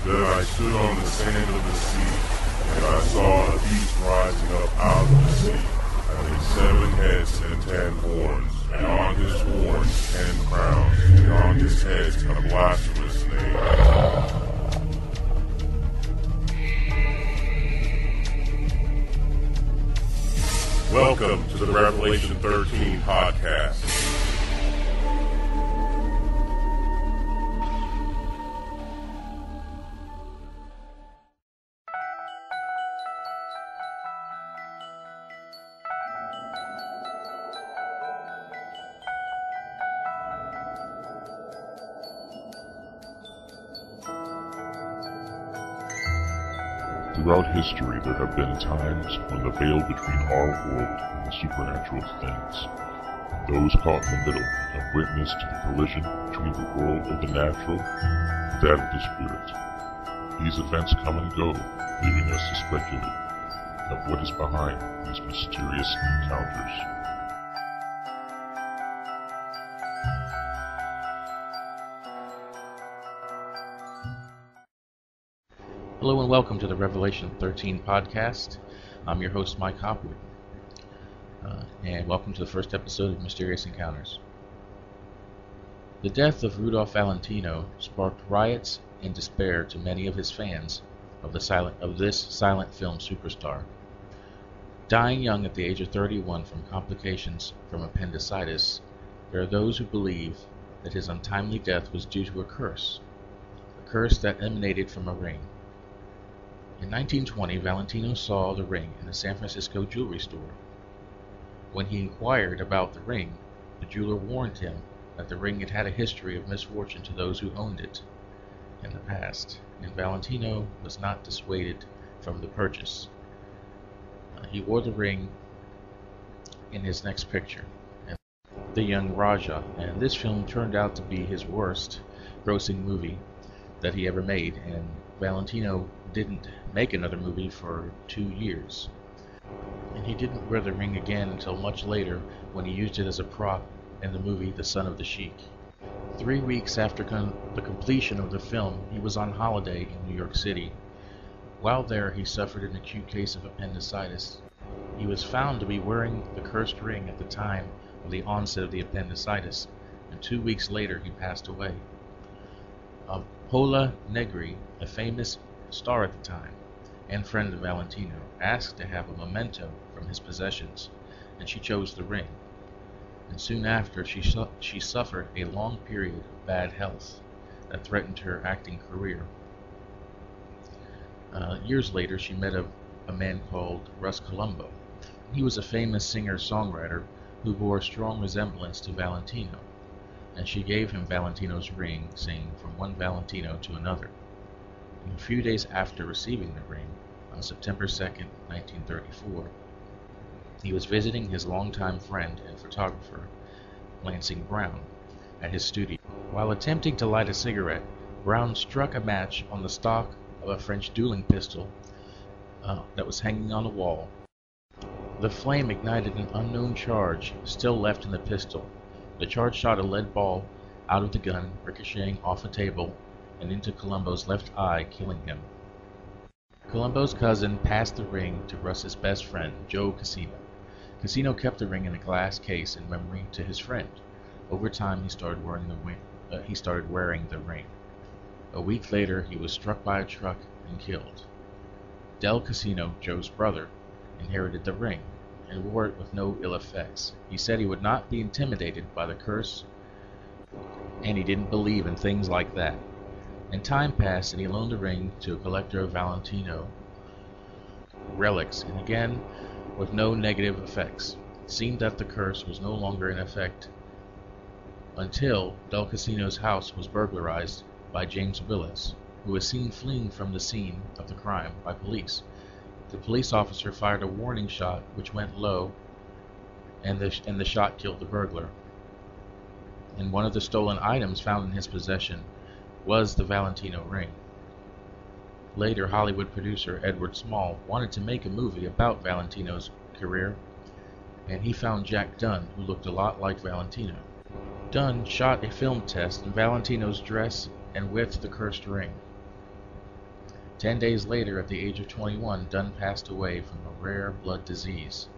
Then I stood on the sand of the sea, and I saw a beast rising up out of the sea, having 7 heads and 10 horns, and on his horns 10 crowns, and on his heads a blasphemous name. Welcome to the Revelation 13 podcast. Throughout history, there have been times when the veil between our world and the supernatural things, those caught in the middle, have witnessed the collision between the world of the natural and that of the spirit. These events come and go, leaving us to speculate of what is behind these mysterious encounters. Hello and welcome to the Revelation 13 podcast. I'm your host, Mike Hopwood. And welcome to the first episode of Mysterious Encounters. The death of Rudolph Valentino sparked riots and despair to many of his fans of this silent film superstar. Dying young at the age of 31 from complications from appendicitis, there are those who believe that his untimely death was due to a curse that emanated from a ring. In 1920, Valentino saw the ring in a San Francisco jewelry store. When he inquired about the ring, the jeweler warned him that the ring had had a history of misfortune to those who owned it in the past, and Valentino was not dissuaded from the purchase. He wore the ring in his next picture, The Young Raja, and this film turned out to be his worst grossing movie that he ever made, and Valentino didn't make another movie for 2 years. And he didn't wear the ring again until much later when he used it as a prop in the movie The Son of the Sheik. 3 weeks after the completion of the film, he was on holiday in New York City. While there, he suffered an acute case of appendicitis. He was found to be wearing the cursed ring at the time of the onset of the appendicitis, and 2 weeks later he passed away. Paola Negri, a famous star at the time and friend of Valentino, asked to have a memento from his possessions, and she chose the ring. And soon after, she suffered a long period of bad health that threatened her acting career. Years later, she met a man called Russ Colombo. He was a famous singer-songwriter who bore a strong resemblance to Valentino, and she gave him Valentino's ring, saying, "From one Valentino to another." And a few days after receiving the ring, on September 2nd, 1934, he was visiting his longtime friend and photographer, Lansing Brown, at his studio. While attempting to light a cigarette, Brown struck a match on the stock of a French dueling pistol that was hanging on the wall. The flame ignited an unknown charge still left in the pistol. The charge shot a lead ball out of the gun, ricocheting off a table and into Colombo's left eye, killing him. Colombo's cousin passed the ring to Russ's best friend, Joe Casino. Casino kept the ring in a glass case in memory to his friend. Over time, he started wearing the ring. A week later, he was struck by a truck and killed. Del Casino, Joe's brother, inherited the ring and wore it with no ill effects. He said he would not be intimidated by the curse, and he didn't believe in things like that. And time passed, and he loaned the ring to a collector of Valentino relics, and again with no negative effects. It seemed that the curse was no longer in effect until Del Casino's house was burglarized by James Willis, who was seen fleeing from the scene of the crime by police. The police officer fired a warning shot which went low, and the shot killed the burglar. And one of the stolen items found in his possession was the Valentino ring. Later, Hollywood producer Edward Small wanted to make a movie about Valentino's career, and he found Jack Dunn, who looked a lot like Valentino. Dunn shot a film test in Valentino's dress and with the cursed ring. 10 days later, at the age of 21, Dunn passed away from a rare blood disease.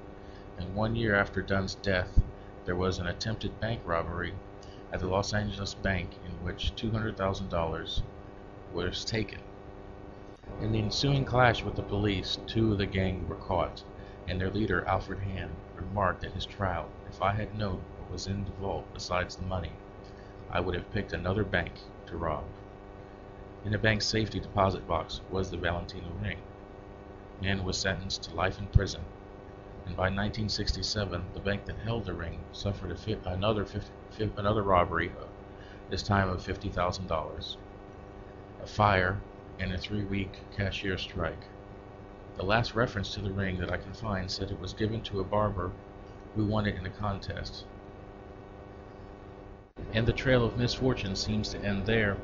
And 1 year after Dunn's death, there was an attempted bank robbery at the Los Angeles bank in which $200,000 was taken. In the ensuing clash with the police, 2 of the gang were caught, and their leader, Alfred Hand, remarked at his trial, "If I had known what was in the vault besides the money, I would have picked another bank to rob." In the bank's safety deposit box was the Valentino ring. Hand was sentenced to life in prison, and by 1967, the bank that held the ring suffered another robbery, this time of $50,000, a fire, and a 3-week cashier strike. The last reference to the ring that I can find said it was given to a barber who won it in a contest. And the trail of misfortune seems to end there.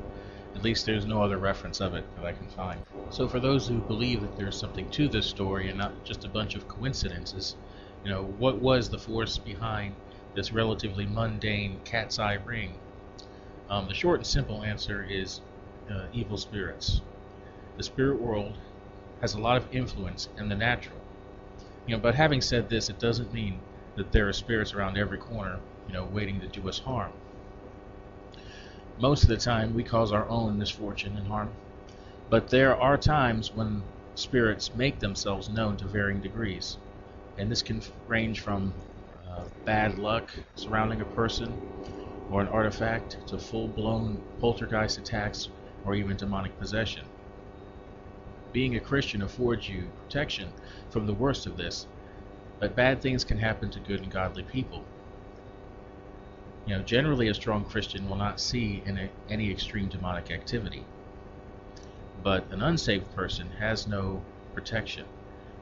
At least there's no other reference of it that I can find. So for those who believe that there's something to this story and not just a bunch of coincidences, what was the force behind this relatively mundane cat's eye ring? The short and simple answer is evil spirits. The spirit world has a lot of influence in the natural. But having said this, it doesn't mean that there are spirits around every corner, waiting to do us harm. Most of the time, we cause our own misfortune and harm. But there are times when spirits make themselves known to varying degrees. And this can range from bad luck surrounding a person or an artifact to full-blown poltergeist attacks or even demonic possession. Being a Christian affords you protection from the worst of this, but bad things can happen to good and godly people. Generally a strong Christian will not see any extreme demonic activity. But an unsaved person has no protection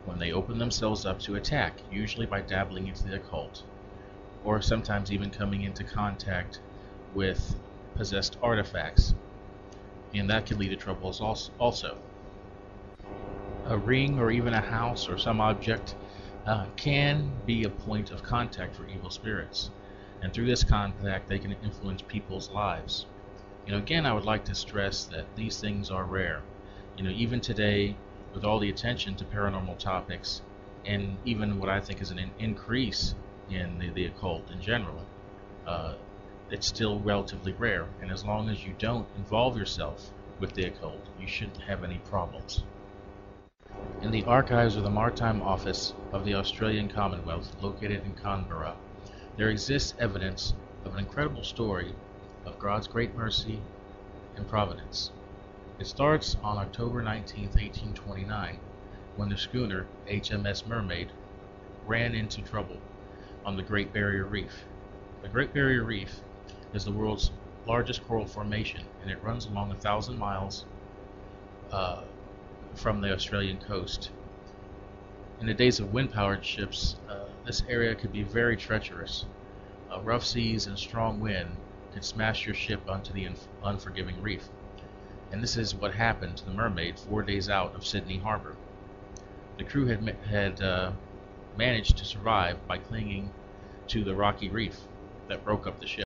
when they open themselves up to attack, usually by dabbling into the occult, or sometimes even coming into contact with possessed artifacts. And that can lead to troubles also. A ring or even a house or some object can be a point of contact for evil spirits. And through this contact, they can influence people's lives. Again, I would like to stress that these things are rare. Even today, with all the attention to paranormal topics, and even what I think is an increase in the occult in general, it's still relatively rare. And as long as you don't involve yourself with the occult, you shouldn't have any problems. In the archives of the Maritime Office of the Australian Commonwealth, located in Canberra, there exists evidence of an incredible story of God's great mercy and providence. It starts on October 19, 1829, when the schooner HMS Mermaid ran into trouble on the Great Barrier Reef. The Great Barrier Reef is the world's largest coral formation, and it runs along 1,000 miles from the Australian coast. In the days of wind-powered ships, this area could be very treacherous. Rough seas and strong wind could smash your ship onto the unforgiving reef. And this is what happened to the Mermaid 4 days out of Sydney Harbor. The crew had managed to survive by clinging to the rocky reef that broke up the ship.